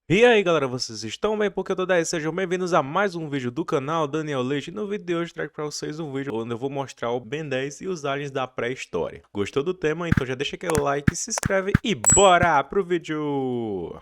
E aí galera, vocês estão bem? Porque eu tô daí, sejam bem-vindos a mais um vídeo do canal Daniel Leite. E no vídeo de hoje trago pra vocês um vídeo onde eu vou mostrar o Ben 10 e os aliens da pré-história. Gostou do tema? Então já deixa aquele like, se inscreve e bora pro vídeo!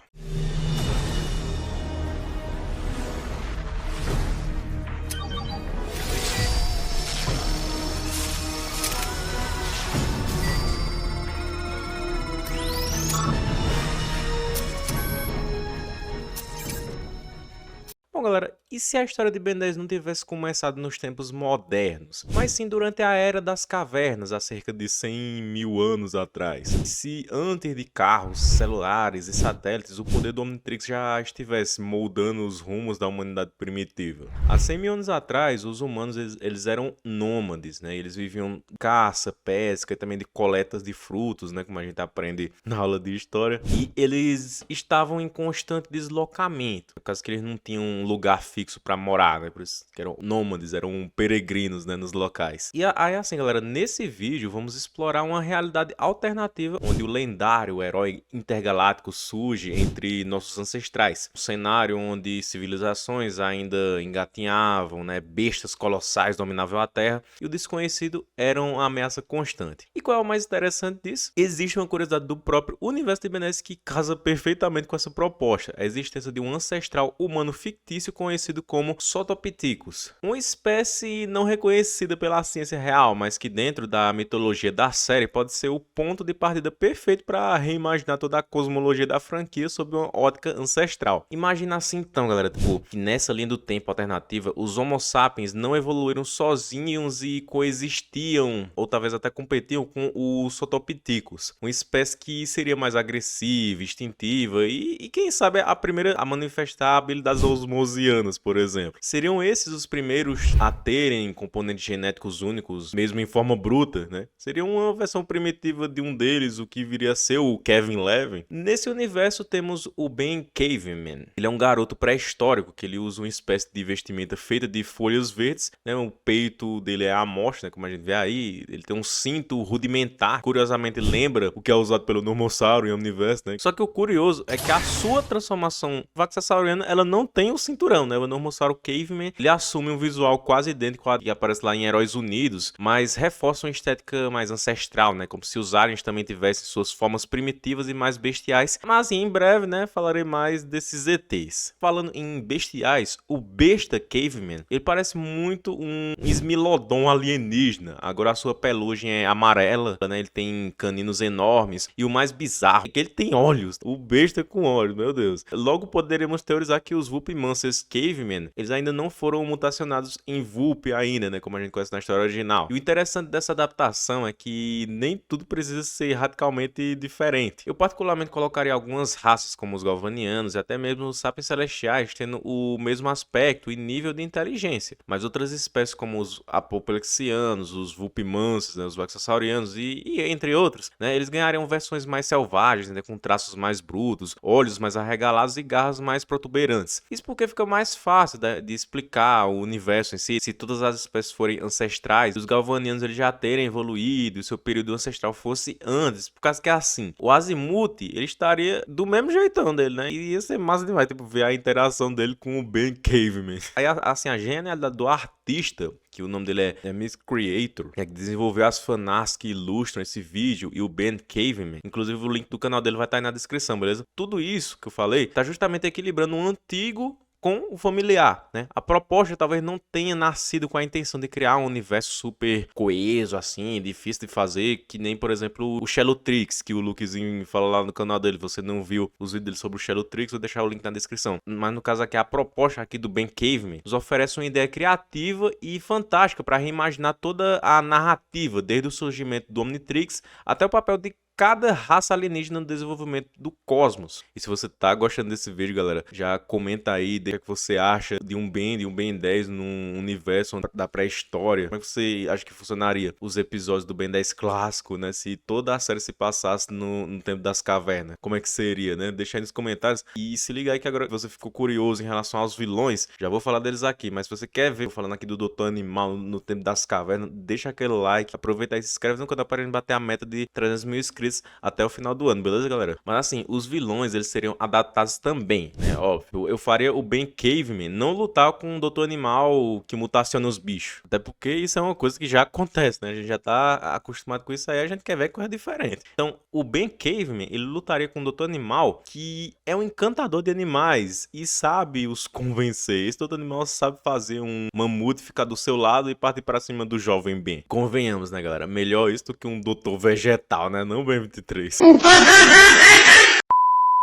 Bom, galera, e se a história de Ben 10 não tivesse começado nos tempos modernos, mas sim durante a Era das Cavernas, há cerca de 100 mil anos atrás? Se antes de carros, celulares e satélites, o poder do Omnitrix já estivesse moldando os rumos da humanidade primitiva? Há 100 mil anos atrás, os humanos eles eram nômades, né? Eles viviam caça, pesca e também de coletas de frutos, né? Como a gente aprende na aula de história. E eles estavam em constante deslocamento, por causa que eles não tinham um lugar fixo para morar, né? Por isso que eram nômades, eram peregrinos, né, nos locais. E aí assim, galera, nesse vídeo vamos explorar uma realidade alternativa onde o lendário herói intergaláctico surge entre nossos ancestrais. Um cenário onde civilizações ainda engatinhavam, né? Bestas colossais dominavam a Terra e o desconhecido era uma ameaça constante. E qual é o mais interessante disso? Existe uma curiosidade do próprio universo de Ben 10 que casa perfeitamente com essa proposta: a existência de um ancestral humano fictício conhecido como Sotopithecus, uma espécie não reconhecida pela ciência real, mas que dentro da mitologia da série pode ser o ponto de partida perfeito para reimaginar toda a cosmologia da franquia sob uma ótica ancestral. Imagina assim então, galera, tipo, que nessa linha do tempo alternativa, os Homo sapiens não evoluíram sozinhos e coexistiam, ou talvez até competiam com os Sotopithecus, uma espécie que seria mais agressiva, instintiva e quem sabe a primeira a manifestar habilidades osmosianas, por exemplo. Seriam esses os primeiros a terem componentes genéticos únicos, mesmo em forma bruta, né? Seria uma versão primitiva de um deles, o que viria a ser o Kevin Levin. Nesse universo temos o Ben Caveman. Ele é um garoto pré-histórico que ele usa uma espécie de vestimenta feita de folhas verdes, né? O peito dele é a amostra, né? Como a gente vê aí. Ele tem um cinto rudimentar, curiosamente lembra o que é usado pelo Normossauro em Omniverse, né? Só que o curioso é que a sua transformação vaxassauriana, ela não tem o cinturão, né? O Normossauro Caveman, ele assume um visual quase idêntico ao que aparece lá em Heróis Unidos, mas reforça uma estética mais ancestral, né? Como se os aliens também tivessem suas formas primitivas e mais bestiais. Mas em breve, né, falarei mais desses ETs. Falando em bestiais, o besta Caveman, ele parece muito um Smilodon alienígena. Agora a sua pelugem é amarela, né? Ele tem caninos enormes e o mais bizarro é que ele tem olhos. O besta com olhos, meu Deus. Logo poderíamos teorizar que os Vulpimancers Cavemen, eles ainda não foram mutacionados em Vulp ainda, né? Como a gente conhece na história original. E o interessante dessa adaptação é que nem tudo precisa ser radicalmente diferente. Eu particularmente colocaria algumas raças como os Galvanianos e até mesmo os Sapiens Celestiais tendo o mesmo aspecto e nível de inteligência. Mas outras espécies como os Apoplexianos, os Vulpimancers, né? Os Vaxassaurianos e entre outros, né? Eles ganhariam versões mais selvagens, né? Com traços mais brutos, olhos mais arregalados e garras mais protuberantes. Isso porque fica mais fácil de explicar o universo em si, se todas as espécies forem ancestrais, os galvanianos eles já terem evoluído, e seu período ancestral fosse antes, por causa que é assim, o Azimuth, ele estaria do mesmo jeitão dele, né? E ia ser massa demais, tipo, ver a interação dele com o Ben Caveman. Aí, assim, a genialidade do artista, que o nome dele é Miss Creator, que desenvolveu as fanarts que ilustram esse vídeo, e o Ben Caveman. Inclusive o link do canal dele vai estar aí na descrição, beleza? Tudo isso que eu falei tá justamente equilibrando um antigo com o familiar, né? A proposta talvez não tenha nascido com a intenção de criar um universo super coeso, assim, difícil de fazer, que nem, por exemplo, o Shellotrix, que o Lukezinho fala lá no canal dele. Você não viu os vídeos dele sobre o Shellotrix, vou deixar o link na descrição. Mas no caso aqui, a proposta aqui do Ben Caveman nos oferece uma ideia criativa e fantástica para reimaginar toda a narrativa, desde o surgimento do Omnitrix até o papel de cada raça alienígena no desenvolvimento do cosmos. E se você tá gostando desse vídeo, galera, já comenta aí, deixa o que você acha de um Ben 10 num universo da pré-história. Como é que você acha que funcionaria os episódios do Ben 10 clássico, né? Se toda a série se passasse no tempo das cavernas, como é que seria, né? Deixa aí nos comentários. E se liga aí que agora você ficou curioso em relação aos vilões, já vou falar deles aqui, mas se você quer ver eu falando aqui do Doutor Animal no tempo das cavernas, deixa aquele like, aproveita e se inscreve no canal para a gente bater a meta de 300 mil inscritos inscritos até o final do ano, beleza, galera? Mas assim, os vilões, eles seriam adaptados também, né? Óbvio, eu faria o Ben Caveman não lutar com um doutor animal que mutaciona os bichos. Até porque isso é uma coisa que já acontece, né? A gente já tá acostumado com isso aí, a gente quer ver coisa diferente. Então, o Ben Caveman, ele lutaria com um doutor animal que é um encantador de animais e sabe os convencer. Esse doutor animal sabe fazer um mamute ficar do seu lado e partir pra cima do jovem Ben. Convenhamos, né, galera? Melhor isso do que um doutor vegetal, né? Não Ben 23.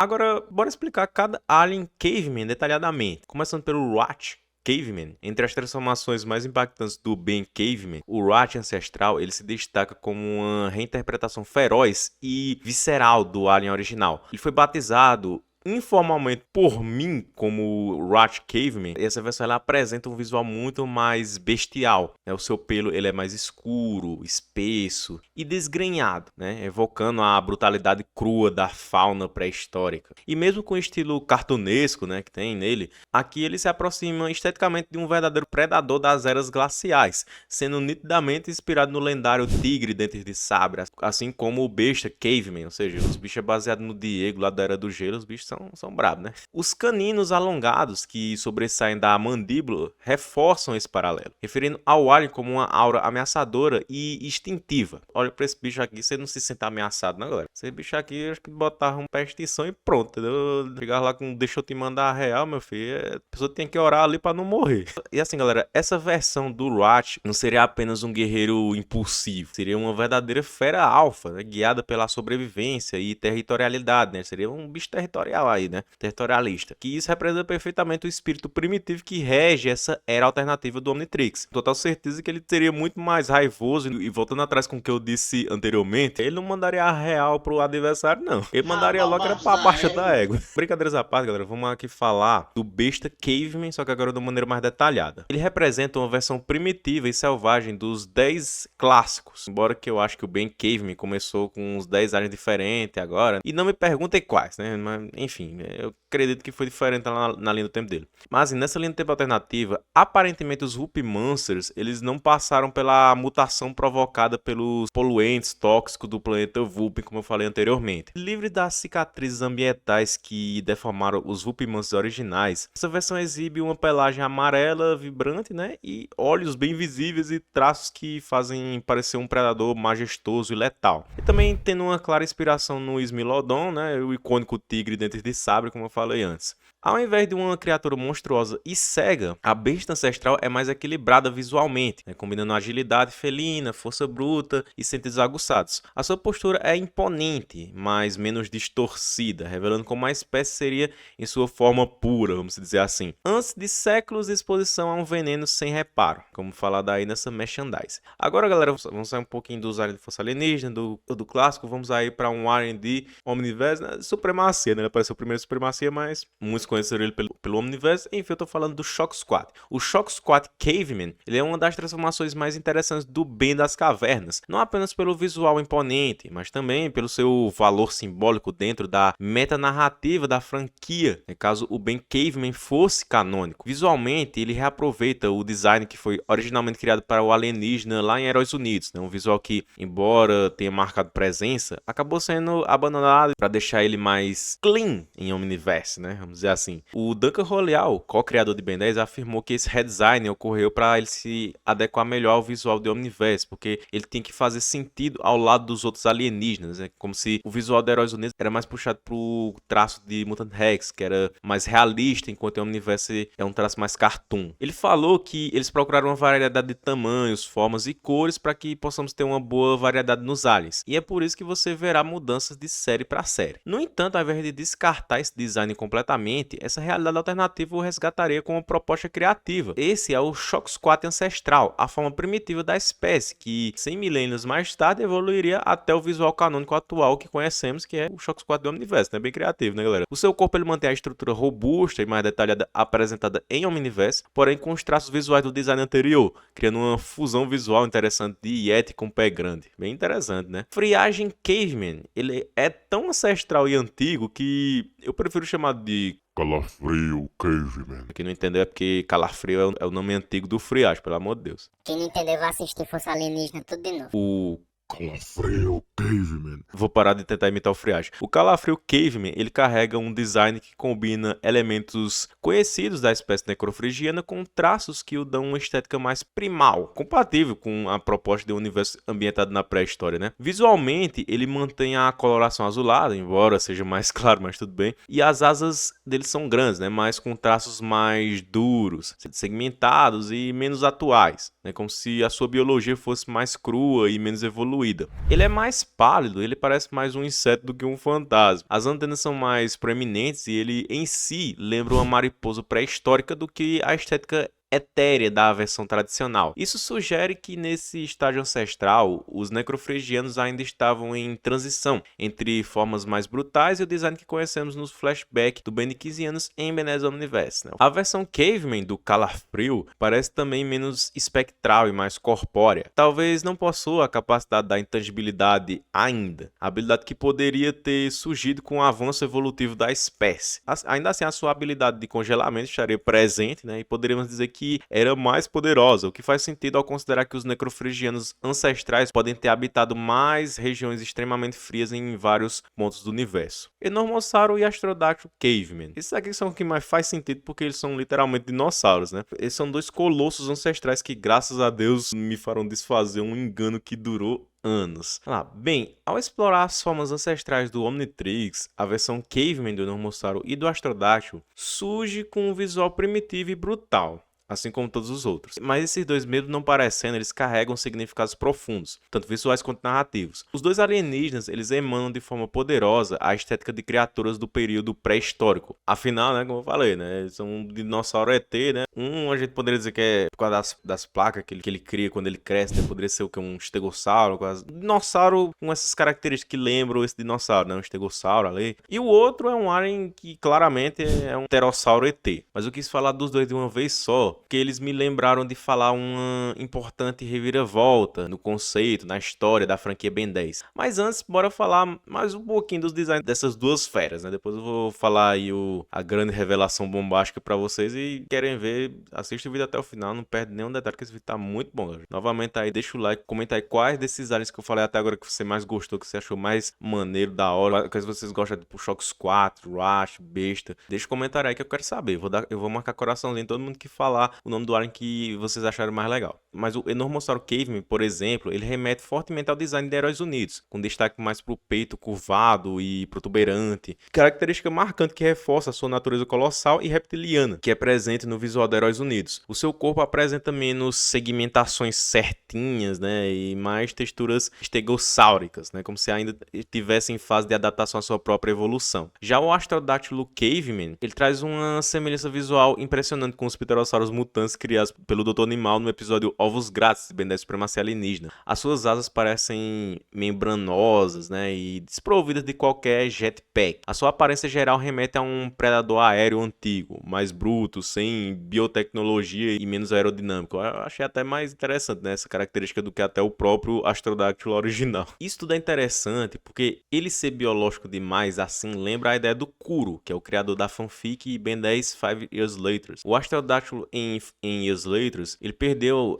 Agora, bora explicar cada Alien Caveman detalhadamente. Começando pelo Rat Caveman. Entre as transformações mais impactantes do Ben Caveman, o Rat ancestral ele se destaca como uma reinterpretação feroz e visceral do Alien original. Ele foi batizado informalmente por mim como Rat Caveman. Essa versão ela apresenta um visual muito mais bestial, né? O seu pelo ele é mais escuro, espesso e desgrenhado, né? Evocando a brutalidade crua da fauna pré-histórica. E mesmo com o estilo cartunesco, né, que tem nele, aqui ele se aproxima esteticamente de um verdadeiro predador das eras glaciais, sendo nitidamente inspirado no lendário tigre dentes de sabre, assim como o besta Caveman, ou seja, os bichos é baseado no Diego lá da Era do Gelo, os bichos são brabos, né? Os caninos alongados que sobressaem da mandíbula reforçam esse paralelo, referindo ao alien como uma aura ameaçadora e instintiva. Olha pra esse bicho aqui, você não se sente ameaçado, não, galera? Esse bicho aqui, acho que botava um pé de extinção e pronto, entendeu? Chegar lá com deixa eu te mandar a real, meu filho, a pessoa tem que orar ali pra não morrer. E assim, galera, essa versão do Rat não seria apenas um guerreiro impulsivo, seria uma verdadeira fera alfa, né? Guiada pela sobrevivência e territorialidade, né? Seria um bicho territorial aí, né? Territorialista. Que isso representa perfeitamente o espírito primitivo que rege essa era alternativa do Omnitrix. Total certeza que ele seria muito mais raivoso e voltando atrás com o que eu disse anteriormente, ele não mandaria a real pro adversário, não. Ele mandaria logo era pra baixa da égua. Brincadeiras à parte, galera, vamos aqui falar do besta Caveman, só que agora de uma maneira mais detalhada. Ele representa uma versão primitiva e selvagem dos 10 clássicos, embora que eu acho que o Ben Caveman começou com uns 10 aliens diferentes agora, e não me perguntem quais, né? Mas, enfim, eu acredito que foi diferente na linha do tempo dele. Mas nessa linha do tempo alternativa, aparentemente os Whoopie Monsters, eles não passaram pela mutação provocada pelos poluentes tóxicos do planeta Whoopie, como eu falei anteriormente. Livre das cicatrizes ambientais que deformaram os Whoopie Monsters originais, essa versão exibe uma pelagem amarela, vibrante, né? E olhos bem visíveis e traços que fazem parecer um predador majestoso e letal. E também tendo uma clara inspiração no Smilodon, né? O icônico tigre dentes de sabre, como eu falei antes. Ao invés de uma criatura monstruosa e cega, a besta ancestral é mais equilibrada visualmente, né, combinando agilidade felina, força bruta e sentidos aguçados. A sua postura é imponente, mas menos distorcida, revelando como a espécie seria em sua forma pura, vamos dizer assim. Antes de séculos de exposição a um veneno sem reparo, como falado aí nessa merchandise. Agora, galera, vamos sair um pouquinho dos aliens de força alienígena, do clássico, vamos aí para um alien de Omniverse, né, supremacia, né? Ele apareceu primeiro supremacia, mas muitos conheceram ele pelo Omniverse. Enfim, eu tô falando do Shock Squad. O Shock Squad Caveman, ele é uma das transformações mais interessantes do Ben das Cavernas, não apenas pelo visual imponente, mas também pelo seu valor simbólico dentro da metanarrativa da franquia, caso o Ben Caveman fosse canônico. Visualmente, ele reaproveita o design que foi originalmente criado para o alienígena lá em Heróis Unidos, né? Um visual que, embora tenha marcado presença, acabou sendo abandonado para deixar ele mais clean em Omniverse, né? Vamos dizer assim. O Duncan Royal, co-criador de Ben 10, afirmou que esse redesign ocorreu para ele se adequar melhor ao visual de Omniverse, porque ele tem que fazer sentido ao lado dos outros alienígenas, né? Como se o visual de Heróis Unidos era mais puxado pro traço de Mutant Rex, que era mais realista, enquanto o Omniverse é um traço mais cartoon. Ele falou que eles procuraram uma variedade de tamanhos, formas e cores para que possamos ter uma boa variedade nos aliens. E é por isso que você verá mudanças de série para série. No entanto, ao invés de descartar esse design completamente, essa realidade alternativa o resgataria com uma proposta criativa. Esse é o Shock Squad ancestral, a forma primitiva da espécie, que 100 milênios mais tarde evoluiria até o visual canônico atual que conhecemos, que é o Shock Squad do Omniverse, né? Bem criativo, né, galera? O seu corpo ele mantém a estrutura robusta e mais detalhada apresentada em Omniverse, porém com os traços visuais do design anterior, criando uma fusão visual interessante de Yeti com pé grande. Bem interessante, né? Friagem Caveman, ele é tão ancestral e antigo que eu prefiro chamar de Calafrio Caveman. Quem não entendeu é porque Calafrio é o nome antigo do Friagem, pelo amor de Deus. Quem não entendeu vai assistir Força Alienígena tudo de novo. O Calafrio Caveman. Vou parar de tentar imitar o Friagem. O Calafrio Caveman, ele carrega um design que combina elementos conhecidos da espécie necrofrigiana com traços que o dão uma estética mais primal, compatível com a proposta de um universo ambientado na pré-história, né? Visualmente, ele mantém a coloração azulada, embora seja mais claro, mas tudo bem. E as asas dele são grandes, né? Mas com traços mais duros, segmentados e menos atuais, né? Como se a sua biologia fosse mais crua e menos evoluída. Ele é mais pálido, ele parece mais um inseto do que um fantasma. As antenas são mais proeminentes e ele em si lembra uma mariposa pré-histórica do que a estética etérea da versão tradicional. Isso sugere que nesse estágio ancestral, os necrofregianos ainda estavam em transição entre formas mais brutais e o design que conhecemos nos flashbacks do Ben 15 anos em Benes Omniverse, né? A versão Caveman do Calafrio parece também menos espectral e mais corpórea. Talvez não possua a capacidade da intangibilidade ainda, a habilidade que poderia ter surgido com o avanço evolutivo da espécie. Ainda assim, a sua habilidade de congelamento estaria presente, né? E poderíamos dizer que era mais poderosa, o que faz sentido ao considerar que os necrofregianos ancestrais podem ter habitado mais regiões extremamente frias em vários pontos do universo. Enormossauro e Astrodactyl Caveman. Esses aqui são o que mais faz sentido porque eles são literalmente dinossauros, né? Eles são dois colossos ancestrais que, graças a Deus, me farão desfazer um engano que durou anos. Bem, ao explorar as formas ancestrais do Omnitrix, a versão Caveman do Enormossauro e do Astrodactyl surge com um visual primitivo e brutal, assim como todos os outros. Mas esses dois, mesmo não parecendo, eles carregam significados profundos, tanto visuais quanto narrativos. Os dois alienígenas, eles emanam de forma poderosa a estética de criaturas do período pré-histórico. Afinal, né, como eu falei, né, eles são um dinossauro ET, né? A gente poderia dizer que é por causa das placas que ele cria quando ele cresce, né? Poderia ser o que? Um estegossauro, dinossauro com essas características que lembram esse dinossauro, né? Um estegossauro ali. E o outro é um alien que claramente é um pterossauro ET. Mas eu quis falar dos dois de uma vez só, porque eles me lembraram de falar uma importante reviravolta no conceito, na história da franquia Ben 10. Mas antes, bora falar mais um pouquinho dos designs dessas duas feras, né? Depois eu vou falar aí a grande revelação bombástica pra vocês, e querem ver, assista o vídeo até o final, não perde nenhum detalhe que esse vídeo tá muito bom, galera. Novamente aí, deixa o like, comenta aí quais desses aliens que eu falei até agora que você mais gostou, que você achou mais maneiro, da hora, que vocês gostam de tipo Shocks 4, Rush, Besta. Deixa um comentário aí que eu quero saber. Eu vou marcar coraçãozinho em todo mundo que falar o nome do alien que vocês acharam mais legal. Mas o Enormossauro Caveman, por exemplo, ele remete fortemente ao design de Heróis Unidos, com destaque mais pro peito curvado e protuberante, característica marcante que reforça a sua natureza colossal e reptiliana, que é presente no visual de Heróis Unidos. O seu corpo apresenta menos segmentações certinhas, né, e mais texturas estegossáuricas, né, como se ainda estivesse em fase de adaptação à sua própria evolução. Já o Astrodactyl Caveman, ele traz uma semelhança visual impressionante com os pterossauros mutantes criados pelo Dr. Animal no episódio Ovos Grátis de Ben 10 Supremacia Alienígena. As suas asas parecem membranosas, né, e desprovidas de qualquer jetpack. A sua aparência geral remete a um predador aéreo antigo, mais bruto, sem biotecnologia e menos aerodinâmico. Eu achei até mais interessante, né, essa característica do que até o próprio Astrodactyl original. Isso tudo é interessante porque ele ser biológico demais assim lembra a ideia do Kuro, que é o criador da fanfic Ben 10 Five Years Later. O Astrodactyl em Years Later, ele perdeu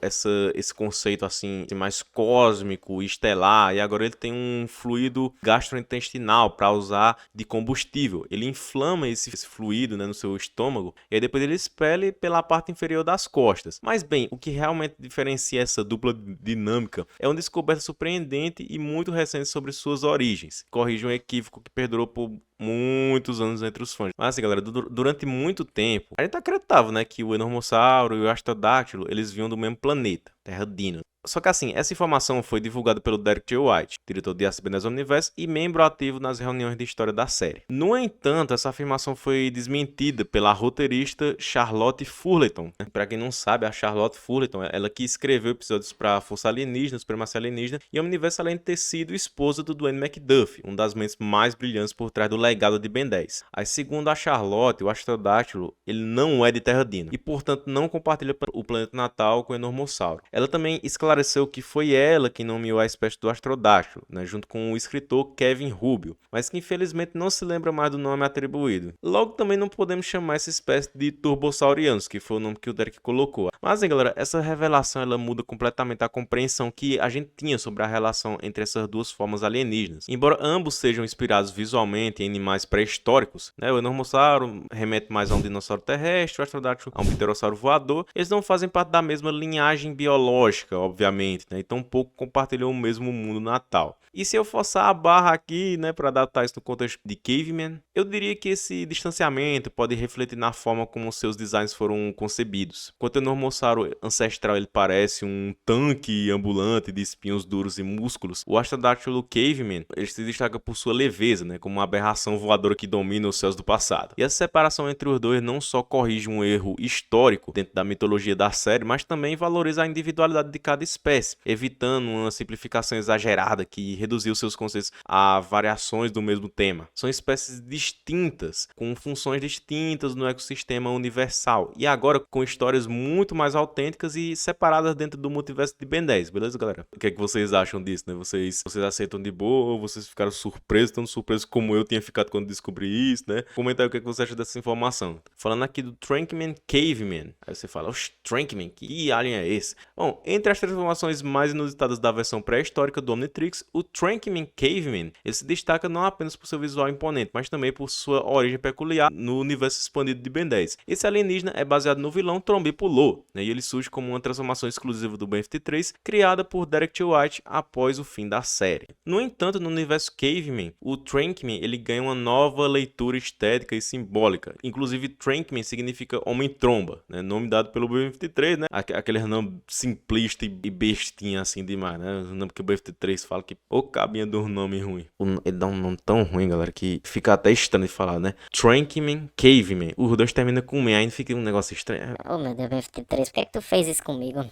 esse conceito assim mais cósmico e estelar, e agora ele tem um fluido gastrointestinal para usar de combustível. Ele inflama esse fluido, né, no seu estômago, e aí depois ele expele pela parte inferior das costas. Mas bem, o que realmente diferencia essa dupla dinâmica é uma descoberta surpreendente e muito recente sobre suas origens. Corrige um equívoco que perdurou por muitos anos entre os fãs. Mas assim, galera, durante muito tempo, a gente acreditava, né, que o Enormossauro e o Astrodactyl, eles vinham do mesmo planeta, Terra Dino. Só que assim, essa informação foi divulgada pelo Derek J. White, diretor de Ben 10 Omniverse e membro ativo nas reuniões de história da série. No entanto, essa afirmação foi desmentida pela roteirista Charlotte Fullerton. Para quem não sabe, a Charlotte Fullerton, ela que escreveu episódios para Força Alienígena, Supremacia Alienígena e Omniverse, além de ter sido esposa do Dwayne McDuffie, uma das mentes mais brilhantes por trás do legado de Ben 10. Aí, segundo a Charlotte, o Astrodactyl, ele não é de Terra Dino e, portanto, não compartilha o planeta natal com o Enormossauro. Ela também esclareceu esclareceu que foi ela quem nomeou a espécie do Astrodiactylo, né, junto com o escritor Kevin Rubio, mas que infelizmente não se lembra mais do nome atribuído. Logo, também não podemos chamar essa espécie de Turbosaurianos, que foi o nome que o Derek colocou. Mas, hein, galera, essa revelação ela muda completamente a compreensão que a gente tinha sobre a relação entre essas duas formas alienígenas. Embora ambos sejam inspirados visualmente em animais pré-históricos, né, o Enormossauro remete mais a um dinossauro terrestre, o Astrodiactylo a um pterossauro voador, eles não fazem parte da mesma linhagem biológica, obviamente, né, e tampouco compartilham o mesmo mundo natal. E se eu forçar a barra aqui, né, para adaptar isso no contexto de Caveman, eu diria que esse distanciamento pode refletir na forma como seus designs foram concebidos. Enquanto o Enormossauro ancestral ele parece um tanque ambulante de espinhos duros e músculos, o Astrodiactylo Caveman ele se destaca por sua leveza, né, como uma aberração voadora que domina os céus do passado. E essa separação entre os dois não só corrige um erro histórico dentro da mitologia da série, mas também valoriza a individualidade de cada espécie, evitando uma simplificação exagerada que reduziu seus conceitos a variações do mesmo tema. São espécies distintas, com funções distintas no ecossistema universal, e agora com histórias muito mais autênticas e separadas dentro do multiverso de Ben 10, beleza, galera? O que é que vocês acham disso, né? Vocês aceitam de boa ou vocês ficaram surpresos, tão surpresos como eu tinha ficado quando descobri isso, né? Comenta aí o que é que você acha dessa informação. Falando aqui do Trankman Caveman, aí você fala, oxe, Trankman, que alien é esse? Bom, entre as transformações mais inusitadas da versão pré-histórica do Omnitrix, o Trankman Caveman ele se destaca não apenas por seu visual imponente, mas também por sua origem peculiar no universo expandido de Ben 10. Esse alienígena é baseado no vilão Trombipulô, né, e ele surge como uma transformação exclusiva do Ben 23, criada por Derek T. White após o fim da série. No entanto, no universo Caveman, o Trankman ele ganha uma nova leitura estética e simbólica. Inclusive, Trankman significa homem-tromba, né, nome dado pelo Ben 23, né, aquele nome simplista e bestinha assim demais, né, o nome que o Ben 23 fala que ô cabinha do nome ruim. Ele dá um nome tão ruim, galera, que fica até estranho de falar, né? Trankman, Caveman. Os dois terminam com man, ainda fica um negócio estranho. Oh, meu Deus, BFT3, por que é que tu fez isso comigo?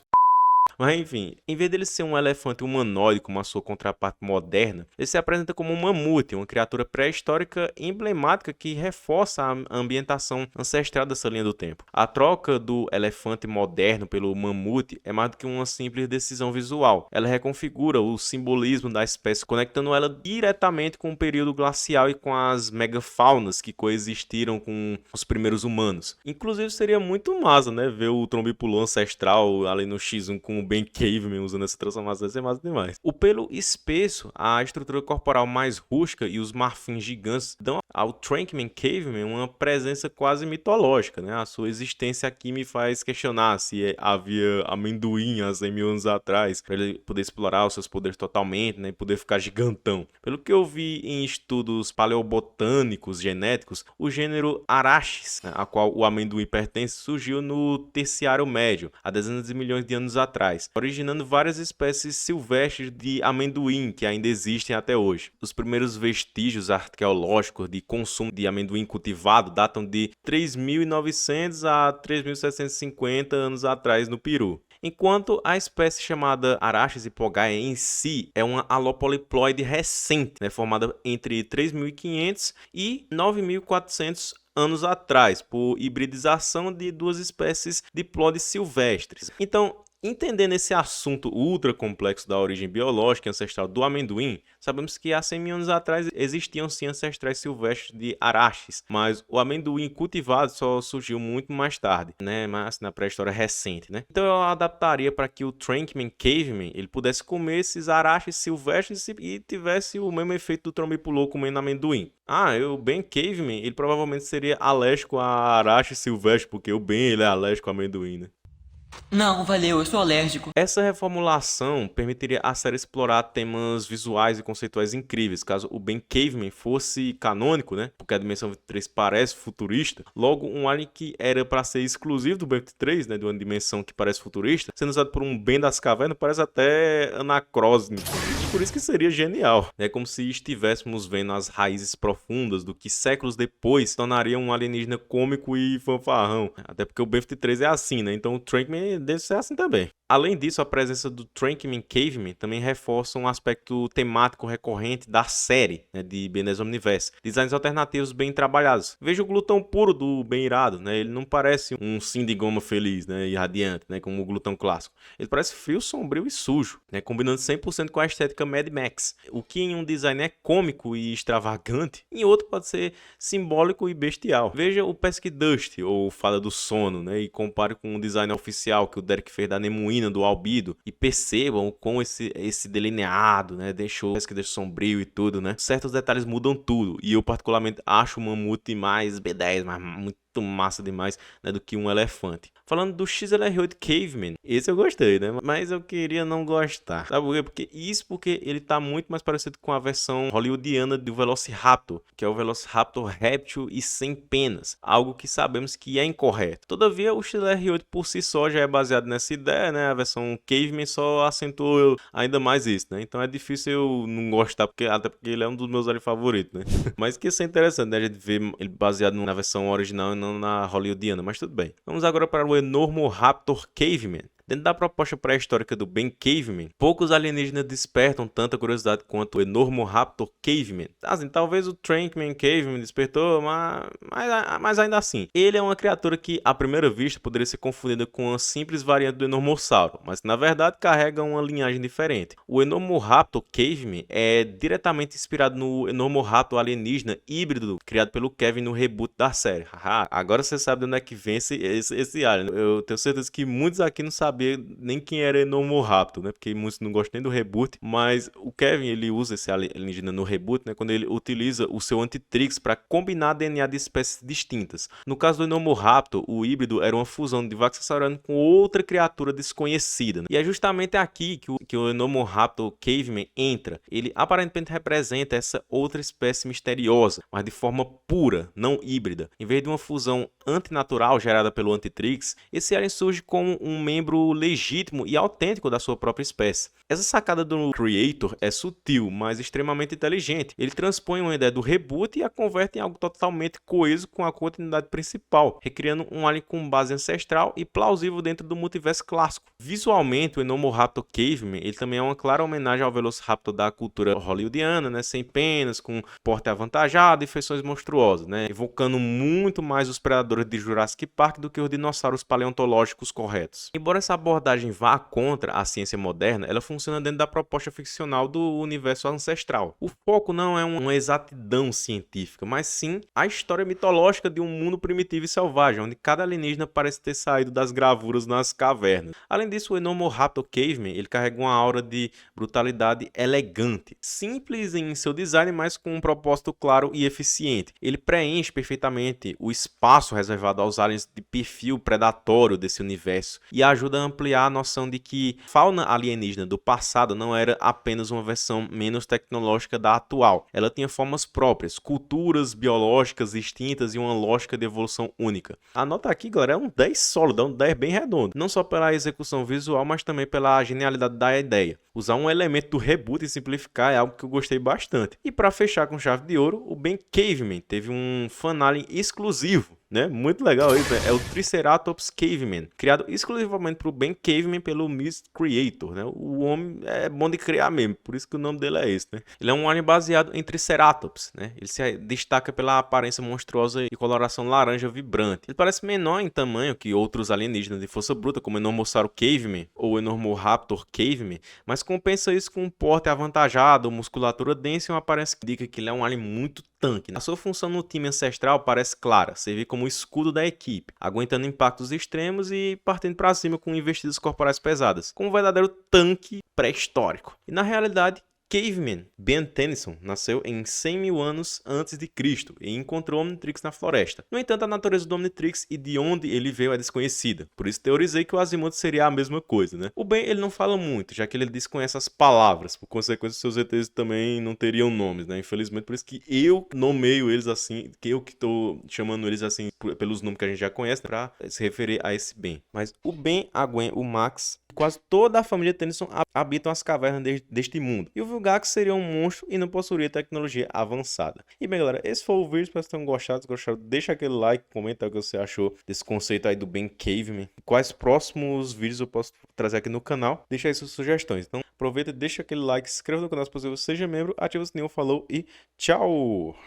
Mas enfim, em vez dele ser um elefante humanoide como a sua contraparte moderna, ele se apresenta como um mamute, uma criatura pré-histórica emblemática que reforça a ambientação ancestral dessa linha do tempo. A troca do elefante moderno pelo mamute é mais do que uma simples decisão visual. Ela reconfigura o simbolismo da espécie, conectando ela diretamente com o período glacial e com as megafaunas que coexistiram com os primeiros humanos. Inclusive seria muito massa, né, ver o Trombipulô ancestral ali no X1 com o Ben Caveman usando essa transformação, vai ser massa demais. O pelo espesso, a estrutura corporal mais rústica e os marfins gigantes dão ao Trankman Caveman uma presença quase mitológica, né? A sua existência aqui me faz questionar se havia amendoim há 100 mil anos atrás, para ele poder explorar os seus poderes totalmente, né? E poder ficar gigantão. Pelo que eu vi em estudos paleobotânicos genéticos, o gênero Arachis, né, a qual o amendoim pertence, surgiu no Terciário Médio, há dezenas de milhões de anos atrás, originando várias espécies silvestres de amendoim que ainda existem até hoje. Os primeiros vestígios arqueológicos de consumo de amendoim cultivado datam de 3.900 a 3.750 anos atrás no Peru. Enquanto a espécie chamada Arachis hipogaia em si é uma alopoliploide recente, né, formada entre 3.500 e 9.400 anos atrás, por hibridização de duas espécies de diplodes silvestres. Então, entendendo esse assunto ultra complexo da origem biológica e ancestral do amendoim, sabemos que há 100 mil anos atrás existiam sim ancestrais silvestres de Arachis, mas o amendoim cultivado só surgiu muito mais tarde, né? Mas na pré-história recente, né? Então eu adaptaria para que o Trankman Caveman ele pudesse comer esses Arachis silvestres e tivesse o mesmo efeito do Trombipulô comendo amendoim. O Ben Caveman ele provavelmente seria alérgico a Arachis silvestre, porque o Ben ele é alérgico a amendoim, né? Não, valeu, eu sou alérgico. Essa reformulação permitiria a série explorar temas visuais e conceituais incríveis, caso o Ben Caveman fosse canônico, né? Porque a Dimensão 23 parece futurista. Logo, um alien que era para ser exclusivo do Ben 23, né? De uma dimensão que parece futurista, sendo usado por um Ben das cavernas, parece até anacrónico. Por isso que seria genial. É como se estivéssemos vendo as raízes profundas do que séculos depois tornaria um alienígena cômico e fanfarrão. Até porque o Ben 23 é assim, né? Então o Trankman deve ser assim também. Além disso, a presença do Trankman Caveman também reforça um aspecto temático recorrente da série, né, de Ben 10 Omniverse. Designs alternativos bem trabalhados. Veja o glutão puro do Ben irado, né? Ele não parece um Sim de goma feliz, né, e radiante, né, como o glutão clássico. Ele parece frio, sombrio e sujo, né, combinando 100% com a estética Mad Max. O que em um design é cômico e extravagante, em outro pode ser simbólico e bestial. Veja o Pesky Dust, ou Fada do Sono, né, e compare com o design oficial que o Derek fez da Nemuína do Albedo, e percebam como esse delineado, né, deixou o Pesky Dust sombrio e tudo, né. Certos detalhes mudam tudo, e eu particularmente acho o Mamute mais B10, mas muito massa demais, né, do que um elefante. Falando do XLR8 Caveman, esse eu gostei, né? Mas eu queria não gostar. Sabe por quê? Porque ele tá muito mais parecido com a versão hollywoodiana do Velociraptor, que é o Velociraptor réptil e sem penas, algo que sabemos que é incorreto. Todavia, o XLR8 por si só já é baseado nessa ideia, né? A versão Caveman só acentuou ainda mais isso, né? Então é difícil eu não gostar, até porque ele é um dos meus aliens favoritos, né? Mas que isso é interessante, né? A gente ver ele baseado na versão original e não na hollywoodiana, mas tudo bem. Vamos agora para o Enormoraptor Caveman. Dentro da proposta pré-histórica do Ben Caveman, poucos alienígenas despertam tanta curiosidade quanto o Enormoraptor Caveman. Assim, talvez o Trankman Caveman despertou, mas ainda assim, ele é uma criatura que, à primeira vista, poderia ser confundida com uma simples variante do Enormossauro, mas na verdade carrega uma linhagem diferente. O Enormoraptor Caveman é diretamente inspirado no Enormoraptor alienígena híbrido criado pelo Kevin no reboot da série. Agora você sabe de onde é que vem esse alien. Eu tenho certeza que muitos aqui não sabem nem quem era Enormoraptor, né? Porque muitos não gostam nem do reboot, mas o Kevin, ele usa esse alienígena no reboot, né? Quando ele utiliza o seu Antitrix para combinar DNA de espécies distintas. No caso do Enormoraptor, o híbrido era uma fusão de Vaxxasauriano com outra criatura desconhecida, né? E é justamente aqui que o Enormoraptor Caveman entra. Ele aparentemente representa essa outra espécie misteriosa, mas de forma pura, não híbrida. Em vez de uma fusão antinatural gerada pelo Antitrix, esse alien surge como um membro legítimo e autêntico da sua própria espécie. Essa sacada do Creator é sutil, mas extremamente inteligente. Ele transpõe uma ideia do reboot e a converte em algo totalmente coeso com a continuidade principal, recriando um alien com base ancestral e plausível dentro do multiverso clássico. Visualmente, o Enormoraptor Caveman ele também é uma clara homenagem ao Velociraptor da cultura hollywoodiana, né, sem penas, com porte avantajado e feições monstruosas, né, evocando muito mais os predadores de Jurassic Park do que os dinossauros paleontológicos corretos. Embora essa abordagem vá contra a ciência moderna, ela funciona dentro da proposta ficcional do universo ancestral. O foco não é uma exatidão científica, mas sim a história mitológica de um mundo primitivo e selvagem, onde cada alienígena parece ter saído das gravuras nas cavernas. Além disso, o Enormoraptor Caveman ele carrega uma aura de brutalidade elegante, simples em seu design, mas com um propósito claro e eficiente. Ele preenche perfeitamente o espaço reservado aos aliens de perfil predatório desse universo e ajuda a ampliar a noção de que a fauna alienígena do passado não era apenas uma versão menos tecnológica da atual. Ela tinha formas próprias, culturas biológicas distintas e uma lógica de evolução única. A nota aqui, galera, é um 10 sólido, é um 10 bem redondo. Não só pela execução visual, mas também pela genialidade da ideia. Usar um elemento do reboot e simplificar é algo que eu gostei bastante. E para fechar com chave de ouro, o Ben Caveman teve um fanalien exclusivo, né? Muito legal isso, né? É o Triceratops Caveman, criado exclusivamente para o Ben Caveman pelo Mist Creator, né? O homem é bom de criar mesmo, por isso que o nome dele é esse, né? Ele é um alien baseado em Triceratops, né? Ele se destaca pela aparência monstruosa e coloração laranja vibrante. Ele parece menor em tamanho que outros alienígenas de força bruta, como o Enormossauro Caveman ou o Enormoraptor Caveman, mas compensa isso com um porte avantajado, musculatura densa e uma aparência que indica que ele é um alien muito tanque. A sua função no time ancestral parece clara, servir como escudo da equipe, aguentando impactos extremos e partindo para cima com investidas corporais pesadas, como um verdadeiro tanque pré-histórico. E na realidade, Caveman Ben Tennyson nasceu em 100 mil anos antes de Cristo e encontrou Omnitrix na floresta. No entanto, a natureza do Omnitrix e de onde ele veio é desconhecida. Por isso teorizei que o Azimuth seria a mesma coisa, né? O Ben ele não fala muito, já que ele desconhece as palavras. Por consequência, seus ETs também não teriam nomes, né? Infelizmente, por isso que eu nomeio eles assim, que eu que tô chamando eles assim pelos nomes que a gente já conhece, né? Pra se referir a esse Ben. Mas o Ben, a Gwen, o Max, quase toda a família Tennyson habitam as cavernas deste mundo. E o lugar que seria um monstro e não possuiria tecnologia avançada. E bem, galera, esse foi o vídeo, espero que vocês tenham gostado. Se gostaram, deixa aquele like, comenta o que você achou desse conceito aí do Ben Caveman. Quais próximos vídeos eu posso trazer aqui no canal? Deixa aí suas sugestões. Então aproveita, deixa aquele like, se inscreva no canal se possível, seja membro, ativa o sininho, falou e tchau!